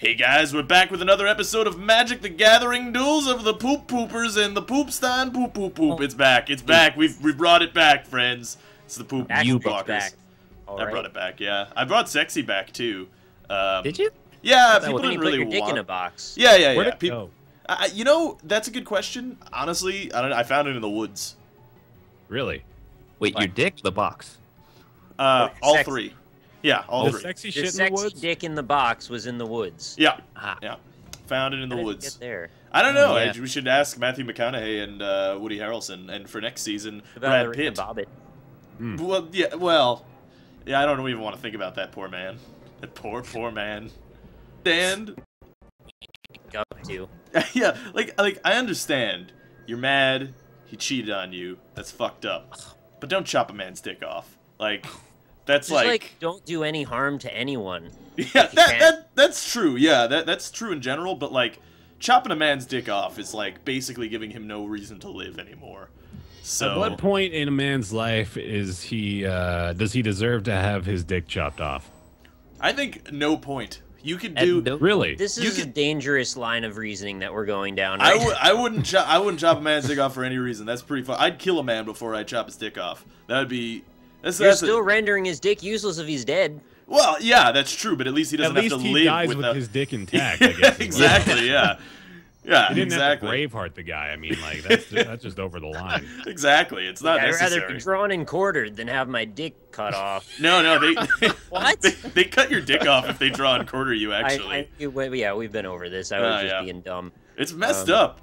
Hey guys, we're back with another episode of Magic the Gathering Duels of the Poop Poopers and the Poopstein Poop Poop Poop. It's back. It's back. We've brought it back, friends. It's the Poop Walkers. I brought it back, yeah. I brought Sexy back, too. Did you? Yeah, people didn't really want... Dick in a box. Yeah. Where'd it go? You know, that's a good question. Honestly, I found it in the woods. Really? Wait, your dick or the box? All three. Yeah, all three. Sexy shit the in the woods? sexy dick in the box was in the woods. Yeah. Ah. Yeah. Found it in the How did woods. it get there? I don't know. Yeah. We should ask Matthew McConaughey and Woody Harrelson, and for next season, About Brad Pitt. Bobbit. Well, yeah. I don't even want to think about that poor man. That poor man. And Up to. yeah, like I understand. You're mad. He cheated on you. That's fucked up. But don't chop a man's dick off. Like, that's Just like don't do any harm to anyone. Yeah, that's true. Yeah, that's true in general. But like, chopping a man's dick off is like basically giving him no reason to live anymore. So at what point in a man's life is he does he deserve to have his dick chopped off? I think no point. You could do really. This is a dangerous line of reasoning that we're going down. Right I wouldn't chop a man's dick off for any reason. That's pretty fun. I'd kill a man before I chop his dick off. That would be. You're still rendering his dick useless if he's dead. Well, yeah, that's true. But at least he doesn't have to live he dies without... with his dick intact. I guess, exactly. Yeah. Yeah. He didn't exactly. have to Braveheart the guy. I mean, like that's just over the line. Exactly. It's not necessary. I'd rather be drawn and quartered than have my dick cut off. No, they What? They cut your dick off if they draw and quarter you. Actually, yeah, we've been over this. I was just being dumb. It's messed up.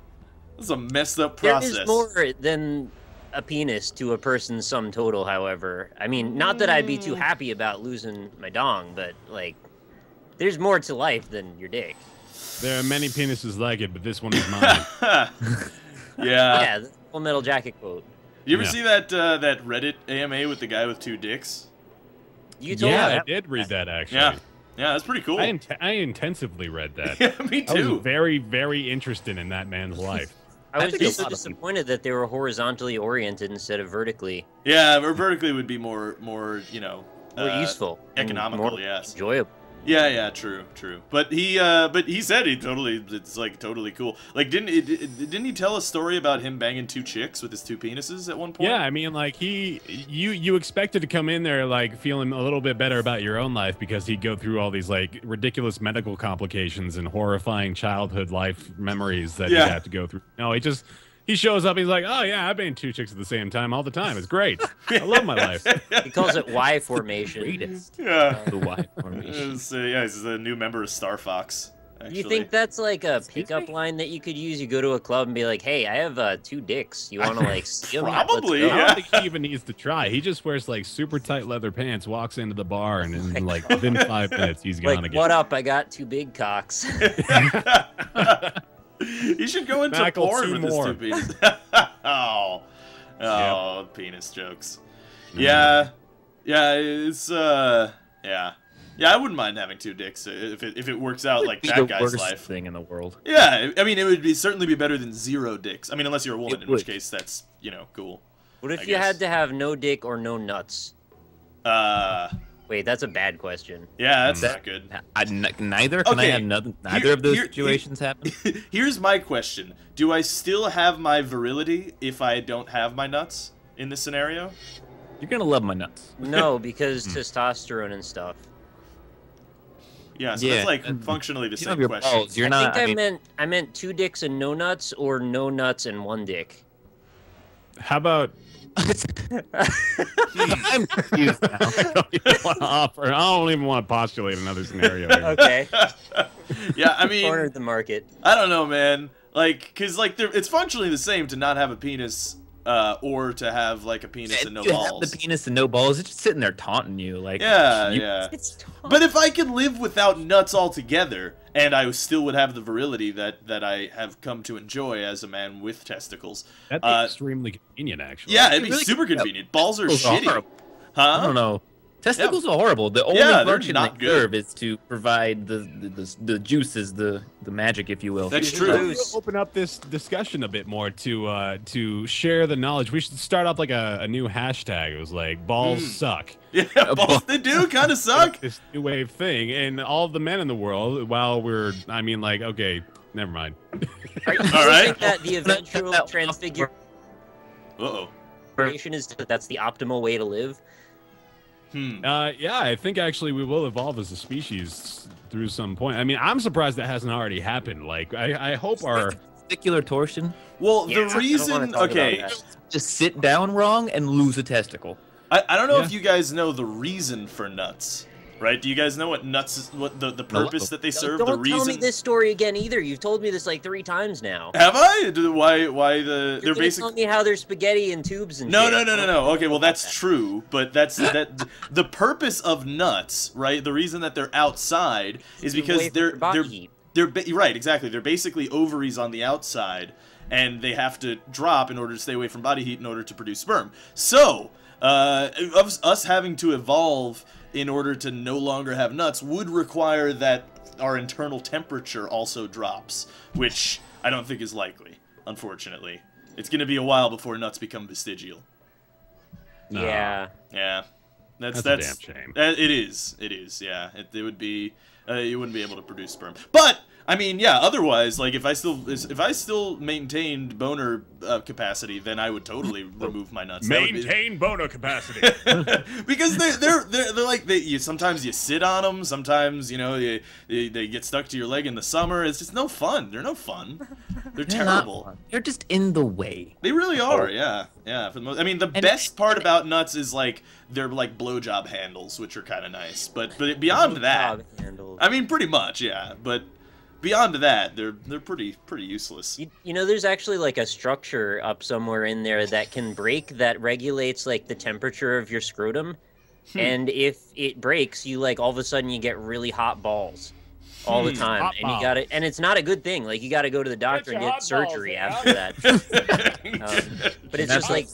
This is a messed up process. There is more than a penis to a person's sum total. However, I mean, not that I'd be too happy about losing my dong, but like, there's more to life than your dick. There are many penises like it, but this one is mine. Yeah. The Full Metal Jacket quote. You ever see that that Reddit AMA with the guy with 2 dicks? You told me. I did read that actually. Yeah, that's pretty cool. I intensively read that. Yeah, me too. I was very, very interested in that man's life. I was just so disappointed that they were horizontally oriented instead of vertically. Yeah, or vertically would be more you know, more useful, economical. more yes, enjoyable. Yeah, true. But he said it's like totally cool. Like, didn't he tell a story about him banging 2 chicks with his 2 penises at one point? Yeah, I mean, like you expected to come in there like feeling a little bit better about your own life because he'd go through all these like ridiculous medical complications and horrifying childhood life memories that he'd have to go through. No, he shows up. He's like, oh yeah, I've been 2 chicks at the same time all the time. It's great. I love my life. He calls it Y formation. Yeah, the Y formation. He's a new member of Star Fox. Actually. You think that's like a pickup line that you could use? You go to a club and be like, "Hey, I have 2 dicks. You want to like steal me? Probably. I don't think he even needs to try. He just wears like super tight leather pants, walks into the bar, and in like within 5 minutes he's gone again. What up? I got 2 big cocks. You should go into porn with his 2 penises. Penis jokes. Yeah, it's yeah. I wouldn't mind having 2 dicks if it works out like that guy's life. The worst thing in the world. Yeah, I mean it would certainly be better than 0 dicks. I mean, unless you're a woman, in which case that's cool. What if you had to have no dick or no nuts? Wait, that's a bad question. Yeah, that's not good. Neither? Can I have neither of those situations happen? Here's my question. Do I still have my virility if I don't have my nuts in this scenario? You're going to love my nuts. No, because testosterone and stuff. Yeah, so that's like functionally the same question. Balls. I meant 2 dicks and no nuts, or no nuts and 1 dick. How about... I'm confused now. I don't even want to postulate another scenario here. Okay. Yeah, I mean... Cornered the market. I don't know, man. Like, because like, it's functionally the same to not have a penis or to have like a penis and no balls. Have the penis and no balls. It's just sitting there taunting you, like. Yeah. But if I could live without nuts altogether, and I still would have the virility that I have come to enjoy as a man with testicles, that'd be extremely convenient, actually. Yeah, it'd be super convenient. Balls are shitty. Huh? I don't know. Testicles are horrible. The only Yeah, function they not good. serve is to provide the juices, the magic, if you will. That's true. We'll open up this discussion a bit more to share the knowledge. We should start up like a new hashtag. It was like balls suck. Yeah, balls, they do kind of suck. This new wave thing, and all the men in the world. While we're, I mean, like, okay, never mind. All right. Think that the eventual transfiguration Uh-oh. is that's the optimal way to live? Yeah, I think actually we will evolve as a species through some point. I mean, I'm surprised that hasn't already happened. Like, I hope our testicular torsion. Well, Yeah, the I reason, don't wanna talk okay, about that. Just sit down wrong and lose a testicle. I don't know Yeah. if you guys know the reason for nuts, right? Do you guys know what nuts is, what the purpose that they serve, the Don't reason? tell me this story again either. You've told me this like 3 times now. Have I? Why You're they're gonna basically... tell me how they're spaghetti and tubes and No, shit. no. Okay, well that's true, but that's the purpose of nuts, right? The reason that they're outside is Away because from your body heat. right, exactly. They're basically ovaries on the outside, and they have to drop in order to stay away from body heat in order to produce sperm. So, of us having to evolve in order to no longer have nuts would require that our internal temperature also drops, which I don't think is likely, unfortunately. It's going to be a while before nuts become vestigial. No. Yeah. Yeah. That's a damn shame. It is. Yeah. It would be. You wouldn't be able to produce sperm. But I mean, yeah. Otherwise, like if I still maintained boner capacity, then I would totally remove my nuts. maintain boner capacity. Because they're like sometimes you sit on them. Sometimes they get stuck to your leg in the summer. It's just no fun. They're no fun. They're terrible. They're just in the way. They really are, yeah. For the most, I mean, the best part about nuts is like they're like blowjob handles, which are kind of nice. But beyond that, I mean, pretty much, yeah. But beyond that, they're pretty useless. You know, there's actually like a structure up somewhere in there that can break that regulates like the temperature of your scrotum, and if it breaks, you like all of a sudden you get really hot balls. All the time, Hot and you got to, and it's not a good thing. Like you got to go to the doctor and get surgery after that. But it's just like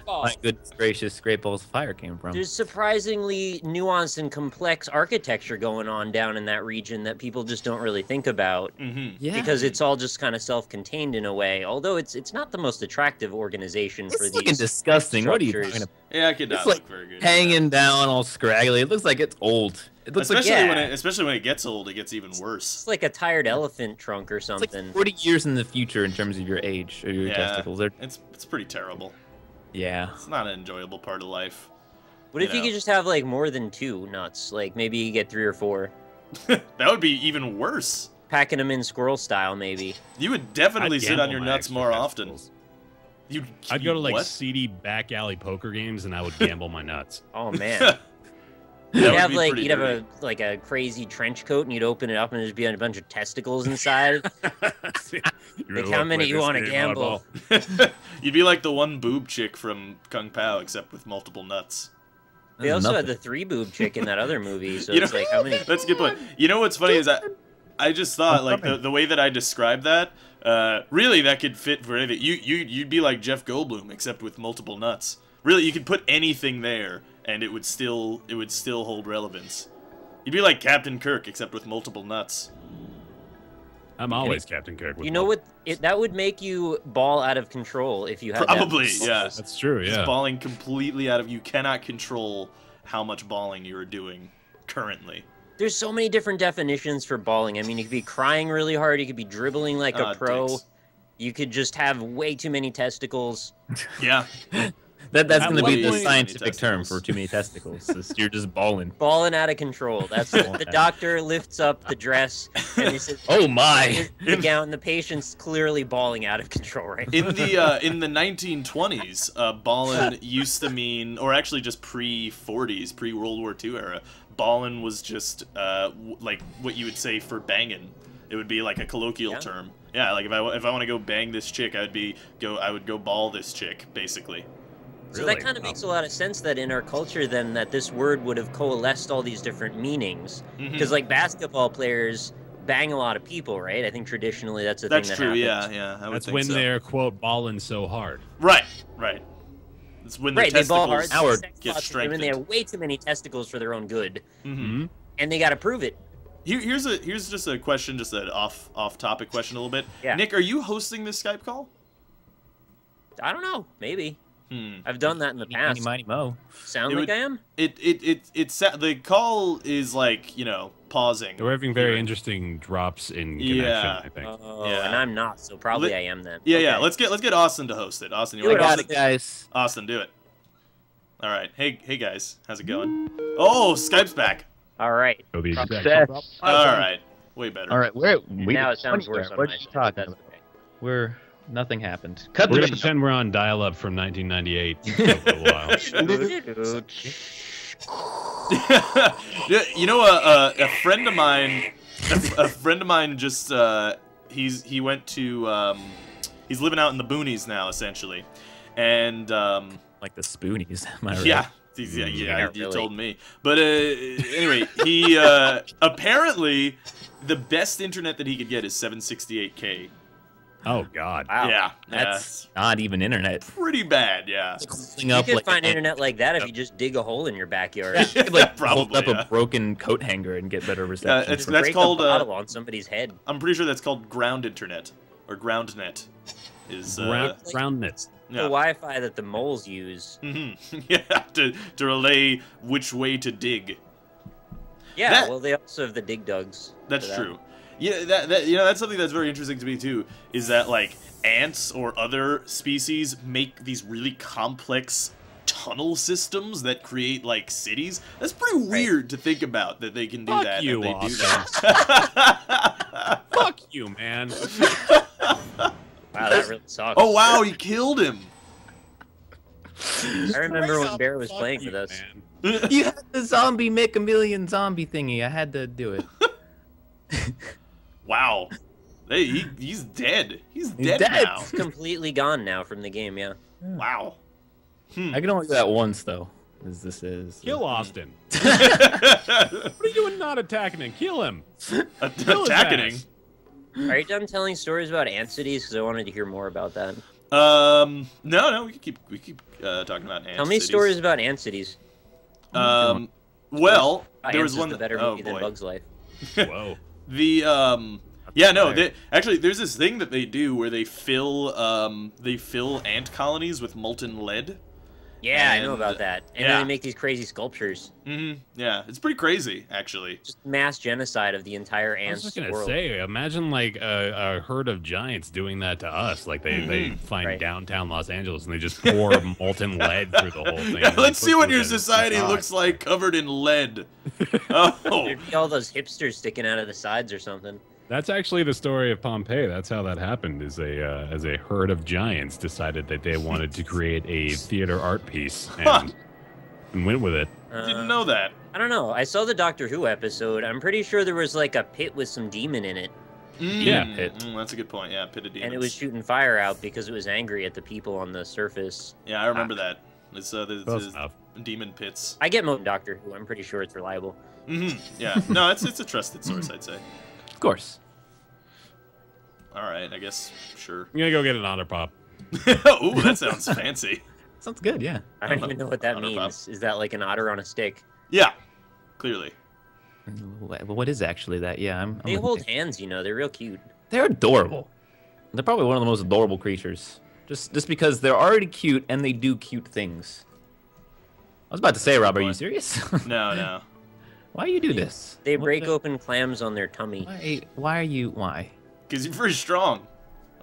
My goodness gracious, Great Balls of Fire came from. there's surprisingly nuanced and complex architecture going on down in that region that people just don't really think about Yeah. because it's all just kind of self-contained in a way. Although it's not the most attractive organization for It's these. looking disgusting. What are you structures. talking about? Yeah, it could not It's like look very good. hanging down all scraggly. It looks like it's old. It looks Especially when it gets old, it gets even worse. It's like a tired elephant trunk or like something. 40 years in the future in terms of your age or your testicles. It's pretty terrible. Yeah. It's not an enjoyable part of life. What if you could just have like more than 2 nuts? Like maybe you get 3 or 4. That would be even worse. Packing them in squirrel style, maybe. You would definitely I'd sit on gamble your my nuts extra more often. testicles. I'd I'd go to like what? seedy back alley poker games and I would gamble my nuts. Oh man. That You'd would have be like pretty you'd have dirty. a crazy trench coat and you'd open it up and there'd be a bunch of testicles inside. Like how many you want to gamble? You'd be like the one boob chick from Kung Pao, except with multiple nuts. They also had Nothing. the 3 boob chick in that other movie, so You it's know- like how many? That's a good point. You know what's funny is I just thought like the way that I described that, really that could fit for anything. You'd be like Jeff Goldblum, except with multiple nuts. Really, you could put anything there, and it would still hold relevance. You'd be like Captain Kirk, except with multiple nuts. I'm always Captain Kirk. You know what? That would make you ball out of control if you had that Probably, many yeah. balls. That's true, Just yeah. balling completely out of you cannot control how much balling you are doing currently. There's so many different definitions for balling. I mean, you could be crying really hard. You could be dribbling like a pro. Dicks. You could just have way too many testicles. Yeah. That's At going to what be the point- scientific term testicles. for too many testicles. You're just balling. Balling out of control. That's the doctor lifts up the dress and he says, Oh my! the gown. And the patient's clearly balling out of control right now. In the 1920s, ballin' used to mean, or actually just pre-40s, pre-World War II era, ballin' was just like what you would say for banging. It would be like a colloquial term. Yeah, like if I want to go bang this chick, I would go ball this chick, basically. So that kind of makes a lot of sense that in our culture then that this word would have coalesced all these different meanings. Because like basketball players bang a lot of people, right? I think traditionally that's a thing that That's true. happens. Yeah. I would That's think when so. they're, quote, balling so hard. Right. It's when their Right, they ball hard. testicles Sex get bots women, strengthened. they have way too many testicles for their own good, Mm-hmm. and they got to prove it. Here's just a question, just an off-topic question a little bit. Yeah. Nick, are you hosting this Skype call? I don't know, maybe. I've done that in the past. Mighty Mo. Sound like I am? The call is like, pausing. We're having very interesting drops in connection, Yeah. I think. Oh, Yeah. and I'm not, so probably I am then. Yeah, Okay. yeah. Let's get Austin to host it. Austin, you Do like it, Austin? Austin. guys. Austin, do it. All right. Hey guys, how's it going? Oh, Skype's back. All right. So the Success. All right, way better. All right, Now it sounds worse on What my you side, but talking that's about? Nothing happened. Cut We're the gonna video. pretend we're on dial-up from 1998 for a little while. Yeah, a friend of mine, just he went to he's living out in the boonies now essentially, and Like the Spoonies, am I right? yeah. Yeah, You really. told me. But anyway, he apparently the best internet that he could get is 768K. Oh God. Wow. Yeah, That's not even internet. pretty bad. Yeah, You could find internet like that if you just dig a hole in your backyard. You could like Probably, hold up yeah. a broken coat hanger and get better reception. it's- from- that's Break called, a bottle on somebody's head. I'm pretty sure that's called ground internet or groundnet. Is Groundnets. The yeah. Wi-Fi that the moles use. Yeah, to relay which way to dig. Yeah, That- well, they also have the dig dugs. That's for that. true. Yeah, that that's something that's very interesting to me too. Is that like ants or other species make these really complex tunnel systems that create like cities? That's pretty weird to think about that they can do Fuck that. you, and they do Austin. that. Fuck you, man. Wow, that really sucks. Oh wow, he killed him. I remember when Baer was playing you, with us. man. You had the zombie make a million zombie thingy. I had to do it. Wow. Hey, he's dead. He's dead, dead. now. It's completely gone now from the game, yeah. Wow. I can only do that once though. As this is Kill Austin. What are you doing not attacking him? Kill him. Kill his Attacking ass. Are you done telling stories about ant cities? Because I wanted to hear more about that. No, we can keep talking about ant Tell me cities. stories about ant cities. Well, there was Ants is one the better oh movie than boy. Bug's Life. Whoa. The yeah, no, actually there's this thing that they do where they fill ant colonies with molten lead. Yeah, I know And, about that. And yeah. then they make these crazy sculptures. Yeah, it's pretty crazy actually. Just mass genocide of the entire I was ants just gonna world. say, imagine like a herd of giants doing that to us. Like they find Right. downtown Los Angeles and they just pour molten lead through the whole thing. Yeah, and let's they see put what it your in. society God. looks like covered in lead. Oh, There'd be all those hipsters sticking out of the sides or something. That's actually the story of Pompeii. That's how that happened. Is as a herd of giants decided that they wanted to create a theater art piece and went with it. didn't know that. I don't know. I saw the Doctor Who episode. I'm pretty sure there was like a pit with some demon in it. Yeah, that's a good point. Yeah, pit of demons. And it was shooting fire out because it was angry at the people on the surface. Yeah, I remember that. It's Close enough. demon pits. I get Mo Doctor Who. I'm pretty sure it's reliable. Yeah, no, it's a trusted source, I'd say. Of course. All right, I guess sure. I'm gonna go get an otter pop. Ooh, that sounds fancy. Sounds good, yeah. I don't even know what that Otter pop. means. Is that like an otter on a stick? Yeah, clearly. What is actually that? Yeah, I'm They looking hold at- hands, you know. They're real cute. They're adorable. They're probably one of the most adorable creatures. Just because they're already cute and they do cute things. I was about to say, Rob, are you point. serious? No. Why you do this? They break open clams on their tummy. Why are you? Why? Because you're very strong.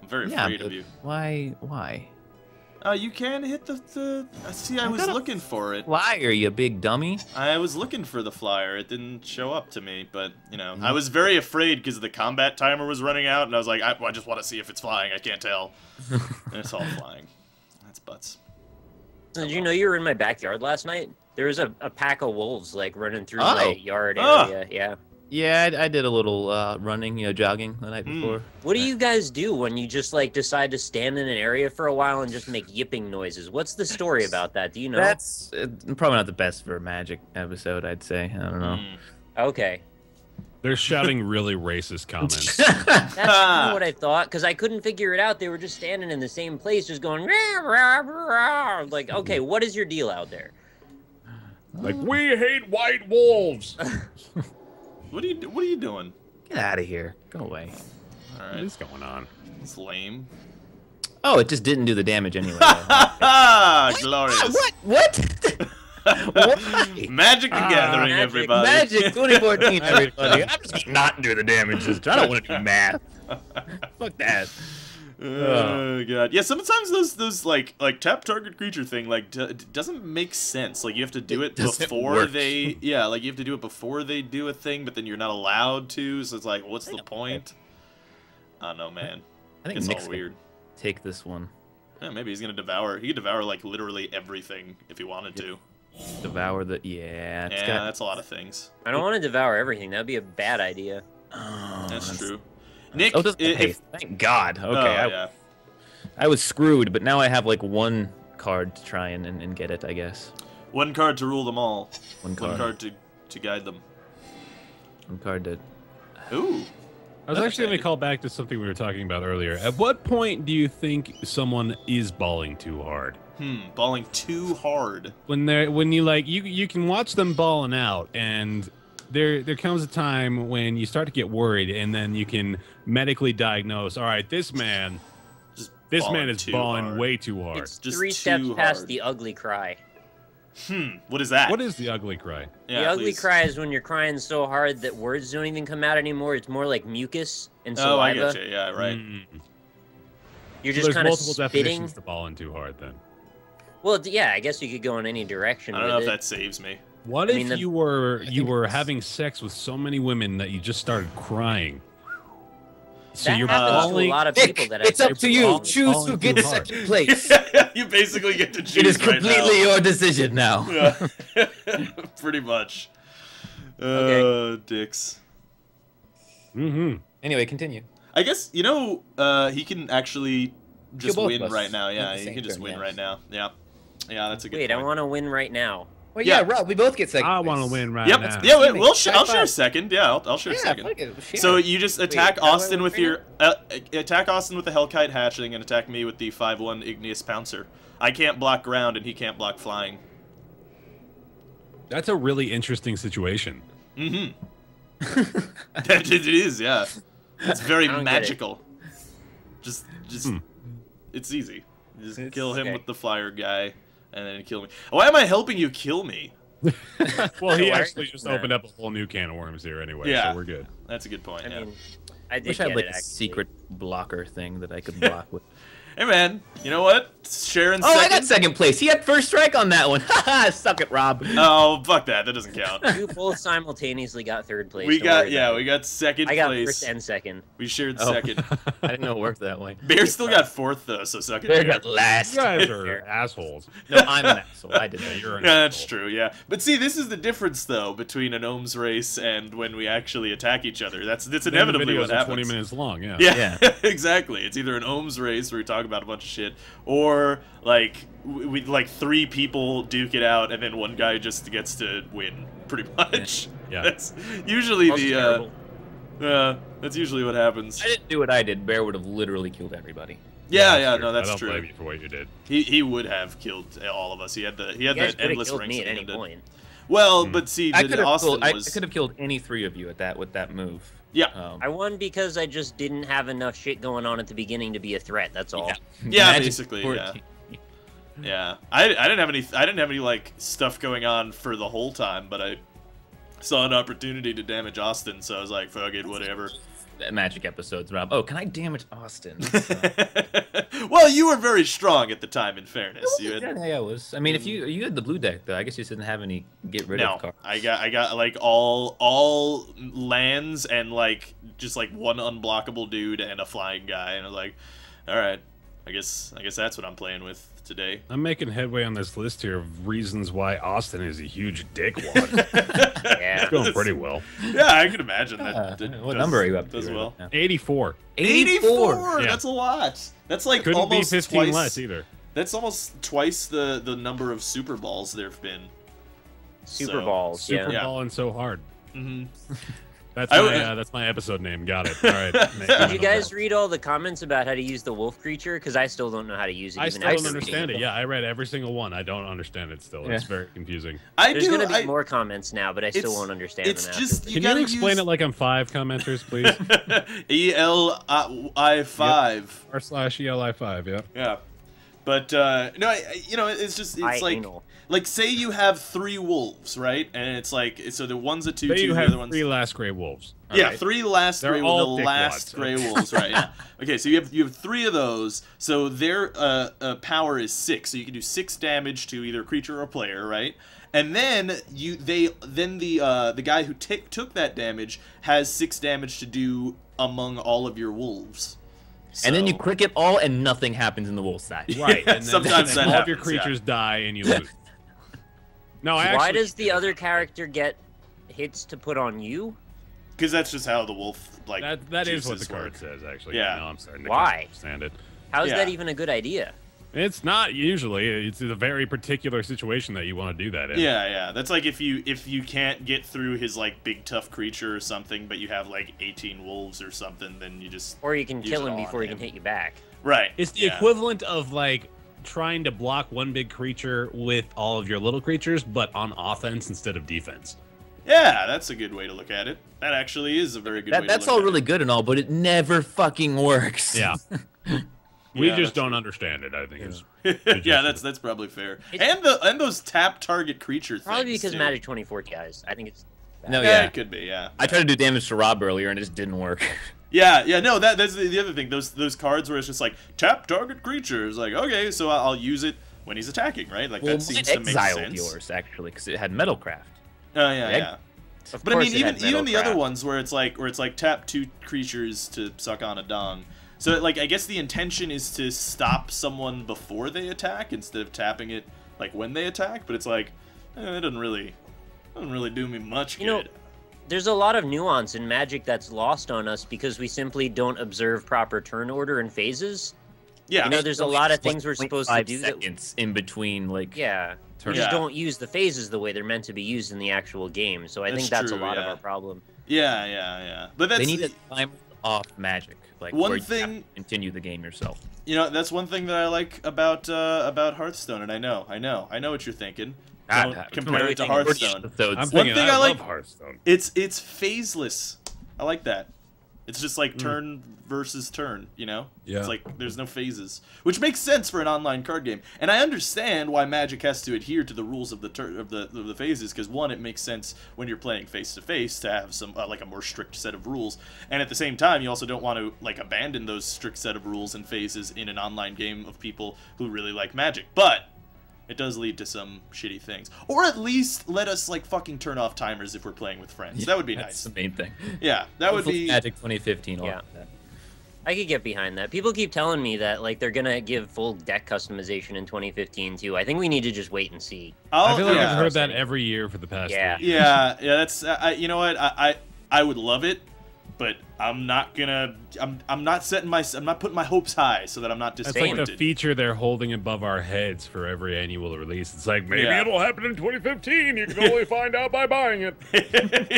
I'm very afraid of but you. Why? You can hit the. See, I was got a looking for it. Why are you big dummy? I was looking for the flyer. It didn't show up to me, but you know, Mm-hmm. I was very afraid because the combat timer was running out, and I was like, I just want to see if it's flying. I can't tell. And it's all flying. That's butts. Did you know you were in my backyard last night? There was a pack of wolves like running through Oh. my yard Oh. area. Yeah. Yeah, I did a little running, jogging the night before. What do you guys do when you just like decide to stand in an area for a while and just make yipping noises? What's the story about that? Do you know? That's probably not the best for a magic episode, I'd say. I don't know. Okay. They're shouting really racist comments. That's kind of what I thought, because I couldn't figure it out. They were just standing in the same place, just going, rah, rah, rah. Like, okay, what is your deal out there? Like, we hate white wolves. What are you doing? Get out of here. Go away. All right. What is going on? It's lame. Oh, it just didn't do the damage anyway. Glorious. What? What? Magic the Gathering, everybody. Magic 2014, everybody. I'm just gonna not do the damage this time. I don't want to do math. Fuck that. Oh god. Yeah, sometimes those like tap target creature thing doesn't make sense. Like you have to do it before they you have to do it before they do a thing, but then you're not allowed to. So it's like, what's the point? I don't know, man. I think it's Nick's all weird. Take this one. Yeah, maybe he's gonna devour. He could devour like literally everything if he wanted to. Devour the that's a lot of things. I don't want to devour everything. That'd be a bad idea. Oh, that's true. Nick, thank God. Okay, I was screwed, but now I have like one card to try and get it, I guess. One card to rule them all. One card to guide them. One card to. Ooh. I was actually going to call back to something we were talking about earlier. At what point do you think someone is balling too hard? Balling too hard. When you can watch them balling out, and there comes a time when you start to get worried, and then you can medically diagnose. All right, this man is balling way too hard. It's just 3 steps past the ugly cry. What is that? What is the ugly cry? Yeah, the ugly cry is when you're crying so hard that words don't even come out anymore. It's more like mucus and saliva. Oh, I get you. Yeah, right. You're just kind of multiple spitting. definitions to balling too hard, then. Well, yeah, I guess you could go in any direction. I don't know if that saves me. What if you were having sex with so many women that you just started crying? So that you're happens to a lot of people that have it's up to you. Choose who gets second place. You basically get to choose. It is completely your decision now. Yeah. Pretty much. Dicks. Anyway, continue. I guess he can actually just win right now. Yeah, he can just win right now. Yeah, that's a good. Wait, point. I want to win right now. Well, yeah, Rob, we both get second. I want to win right now. Yeah, I'll share a second. Yeah, I'll share a second. So you just attack Austin with your attack Austin with the Hellkite hatchling and attack me with the 5/1 Igneous Pouncer. I can't block ground and he can't block flying. That's a really interesting situation. It is, yeah. It's very magical. Just it's easy. You just kill him with the flyer guy. And then kill me. Why am I helping you kill me? Well, he actually just opened up a whole new can of worms here anyway, so we're good. That's a good point, I mean, I wish I had like a secret blocker thing that I could block with. Hey man, you know what? Sharon's I got second place. He had first strike on that one. Haha, suck it, Rob. Oh, fuck that. That doesn't count. You both simultaneously got third place. We got second place. I got first and second. We shared second. I didn't know it worked that way. Bear still got fourth though, so suck it. Bear got last. You guys are assholes. No, I'm an asshole. I did that. You're an that's asshole. true, yeah. But see, this is the difference though between an Ohms race and when we actually attack each other. That's inevitably what happens. 20 minutes long, yeah. Yeah, exactly. It's either an Ohms race where we talk about a bunch of shit, or like we 3 people duke it out and then one guy just gets to win, pretty much. Yeah. That's usually that's usually what happens. I didn't do what I did. Bear would have literally killed everybody. Yeah, no, that's I don't true. blame you for what you did. He would have killed all of us. He had that endless killed ranks me at at any the end. point. Well, but see, I could Austin have killed any 3 of you with that move. Yeah. I won because I just didn't have enough shit going on at the beginning to be a threat. That's all. Yeah, basically. 14. Yeah. I didn't have any like stuff going on for the whole time, but I saw an opportunity to damage Austin, so I was like, fuck it, whatever. Magic episodes, Rob. Oh, can I damage Austin? Well, you were very strong at the time, in fairness. I was. I mean, if you had the blue deck, though, I guess you didn't have any get rid of cards. I got like all lands and like just like one unblockable dude and a flying guy, and I was like, all right, I guess that's what I'm playing with today. I'm making headway on this list here of reasons why Austin is a huge dickwad. Yeah, it's going pretty well. Yeah, I can imagine that. What number are you up to? As well, 84. 84. Yeah. That's a lot. That's like Couldn't almost be 15 twice, less either. That's almost twice the number of Super Balls there've been. Super Balls, Super balling so hard. That's my episode name. Got it. All right. Did you guys read all the comments about how to use the wolf creature? Because I still don't know how to use it. I still don't understand it. Yeah, I read every single one. I don't understand it still. It's very confusing. There's going to be more comments now, but I still won't understand them. Can you explain it like I'm 5 commenters, please? ELI5. /ELI5, yeah. Yeah. But, no, it's just, it's like, say you have 3 wolves, right? And it's like, so the one's a 2-2, the other one's... one's... 3 last gray wolves. Yeah, right. 3 last gray wolves, the last gray wolves, right, yeah. Okay, so you have 3 of those, so their power is 6, so you can do 6 damage to either creature or player, right? And then the guy who took that damage has 6 damage to do among all of your wolves. So. And then you click it all, and nothing happens in the wolf side. Right. And then, sometimes all of your creatures die, and you lose. No, why does the other character get hits to put on you? Because that's just how the wolf that is what the card says, actually. Yeah. No, I'm starting to understand it. How is that even a good idea? It's not usually. It's a very particular situation that you want to do that in. Yeah. That's like if you can't get through his big tough creature or something, but you have 18 wolves or something, then you just or you can kill him before he can hit you back. Right. It's the equivalent of trying to block one big creature with all of your little creatures, but on offense instead of defense. Yeah, that's a good way to look at it. That actually is a very good way to look at it. That's all really good and all, but it never fucking works. Yeah. We just don't understand it, I think. Yeah, that's probably fair. And those tap target creature things. Probably because Magic 24 guys. I think it's bad. No, yeah. It could be, yeah. I tried to do damage to Rob earlier and it just didn't work. Yeah, no, that's the other thing. Those cards where it's just tap target creatures. Okay, so I'll use it when he's attacking, right? That seems to make sense. Yours actually, because it had Metalcraft. Oh yeah. But I mean, even the other ones where it's tap 2 creatures to suck on a dong. So I guess the intention is to stop someone before they attack instead of tapping it when they attack. But it's it doesn't really do me much good. There's a lot of nuance in Magic that's lost on us because we simply don't observe proper turn order and phases. Yeah, there's a lot of things we're supposed to do. Seconds in between, we just don't use the phases the way they're meant to be used in the actual game. So I think that's a lot of our problem. Yeah. But that's, they need to time off Magic, one thing. You have to continue the game yourself. That's one thing that I like about Hearthstone, and I know what you're thinking. Don't compare it to Hearthstone. I'm thinking, I love Hearthstone. It's phaseless. I like that. It's just turn versus turn, Yeah. It's there's no phases, which makes sense for an online card game. And I understand why Magic has to adhere to the rules of the phases, because one, it makes sense when you're playing face to face to have some a more strict set of rules, and at the same time, you also don't want to abandon those strict set of rules and phases in an online game of people who really like Magic. But it does lead to some shitty things. Or at least let us, fucking turn off timers if we're playing with friends. Yeah, that would be that's nice. That's the main thing. Yeah, that would be... Magic 2015. Yeah. I could get behind that. People keep telling me that, they're gonna give full deck customization in 2015, too. I think we need to just wait and see. I feel like I've heard that every year for the past 3 years. Yeah, that's... you know what? I would love it, but I'm not gonna... I'm not putting my hopes high so that I'm not disappointed. That's the feature they're holding above our heads for every annual release. It's maybe it'll happen in 2015. You can only find out by buying it.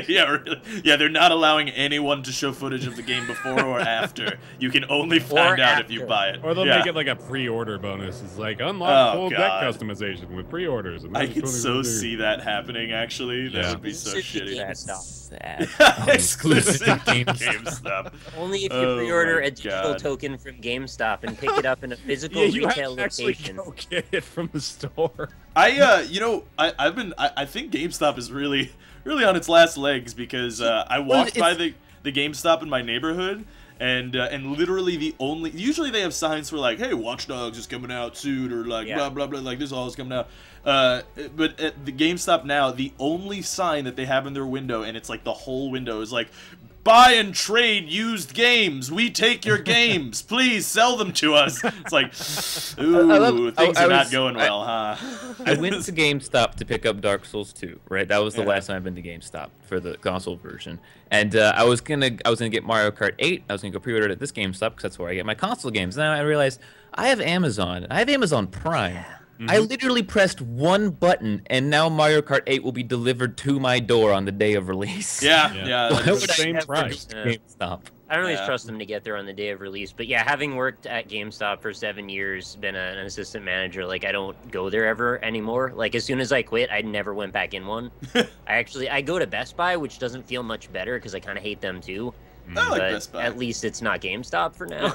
Yeah, really. Yeah, they're not allowing anyone to show footage of the game before or after. You can only find out if you buy it. Or they'll make it a pre-order bonus. It's unlock full deck customization with pre-orders. I can so see that happening, actually. That would be so shitty. That's sad. Exclusive GameStop. Only if you pre-order a digital token from GameStop and pick it up in a physical retail location. Go get it from the store. I think GameStop is really on its last legs, because I walked by the GameStop in my neighborhood, and literally usually they have signs for hey, Watch Dogs is coming out soon, or blah blah blah, this all is coming out. But at the GameStop now, the only sign that they have in their window, and it's the whole window, is buy and trade used games. We take your games. Please sell them to us. It's ooh, things are not going well, huh? I went to GameStop to pick up Dark Souls 2, right? That was the last time I've been to GameStop for the console version. And I was gonna get Mario Kart 8. I was gonna go pre-order it at this GameStop because that's where I get my console games. And then I realized I have Amazon. I have Amazon Prime. I literally pressed one button, and now Mario Kart 8 will be delivered to my door on the day of release. Yeah. Why would I Same have price. to go to GameStop? I don't always trust them to get there on the day of release, but yeah, having worked at GameStop for 7 years, been an assistant manager, like I don't go there ever anymore. Like as soon as I quit, I never went back in one. I go to Best Buy, which doesn't feel much better because I kind of hate them too. I like But Best Buy. at least it's not GameStop for now.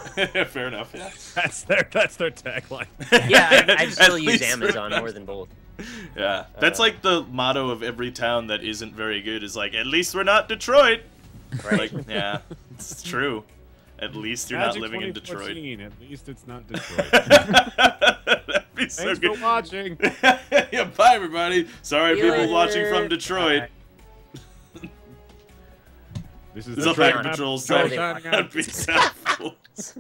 Fair enough. Yeah. That's their tagline. Yeah, I still At use least Amazon more than both. Yeah, that's like the motto of every town that isn't very good. Is like, at least we're not Detroit. Right. Like, yeah, it's true. At least you're Magic not living in Detroit. 2014, at least it's not Detroit. That'd be so Thanks good. for watching. Yeah, bye everybody. Sorry, See you people watching later. from Detroit. This is This is the Alpaca Train Patrol Patrol. signing out. Peace out, fools.